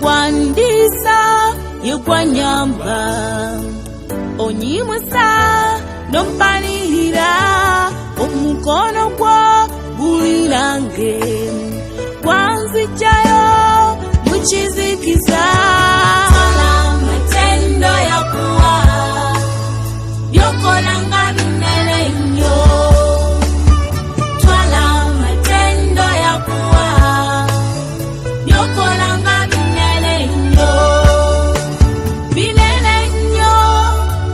wandisa yukwanyamba onyimusa nompanira omukono kwa gulirange kwanzichayo muchizikiza matendo ya kuwa yokolanga binene nyo twala matendo ya kuwa yokolanga binene nyo binene nyo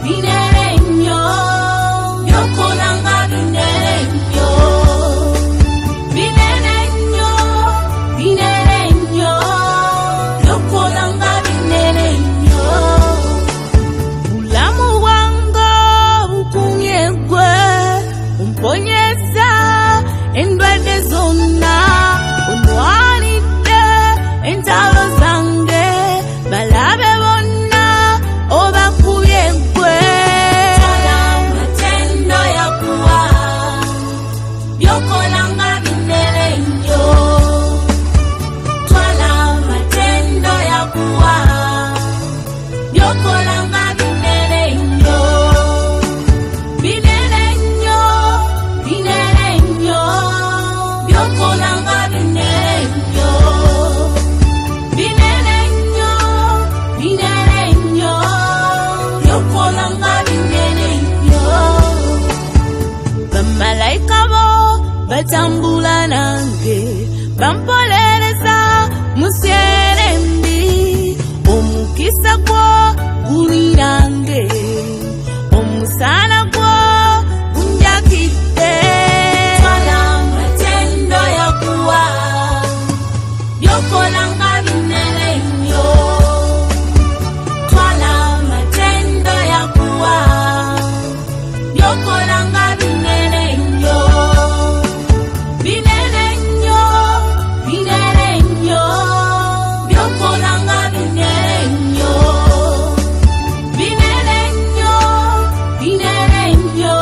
binene nyo yokolanga binene nyo binene nyo binene nyo yokolanga binene nyo ulamu wango ukunyegwe umponyeza endwade zona unwanite entalo zange balabe bonna obakuyegwe twala matendo ya kuwa yokolanga binene nyo twala matendo ya kuwa yokolanga binene nyo binene nyo binene nyo yokolanga binene nyo binene nyo binene nyo yokolanga binene nyo bamalaika bo batambula nange bampolereza musyelembi omukisa gwo gulirange omusana gwo gunjakidde twala matendo ya kuwa yokolanga binene nyo twala matendo ya kuwa yokolanga binene nyo binene nyo binene nyo yokolanga binene nyo binene nyo binene nyo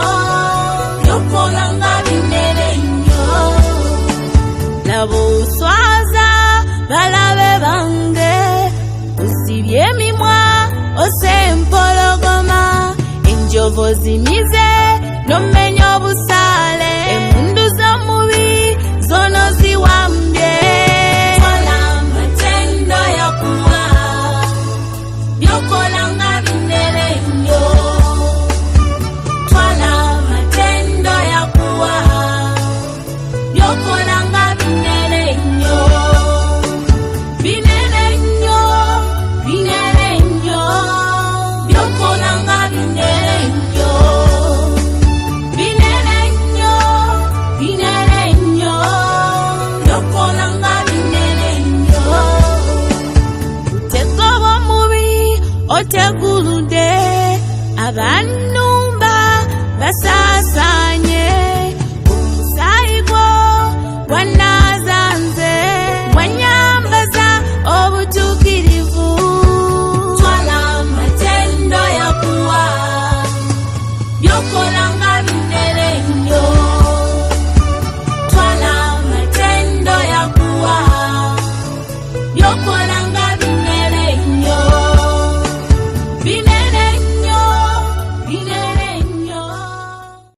yokolanga binene nyo labo uswaza balabe bange usibye emimwa osempologoma enjovu zimize nomenya obusale emundu z'omubi zono ziwambye twala matendo ya kuwa yokolanga binene nyo twala matendo ya kuwa yokolanga binene nyo binene nyo binene nyo yokolanga binene nyo binene nyo binene nyo yokolanga binene nyo utego bw'omubi oteguludde abannumba basaasanye omusaayi gwo gwanazanze wanyambaza obutuukirivu twala matendo ya kuwa yokolanga binene nyo twala matendo ya kuwa yokolanga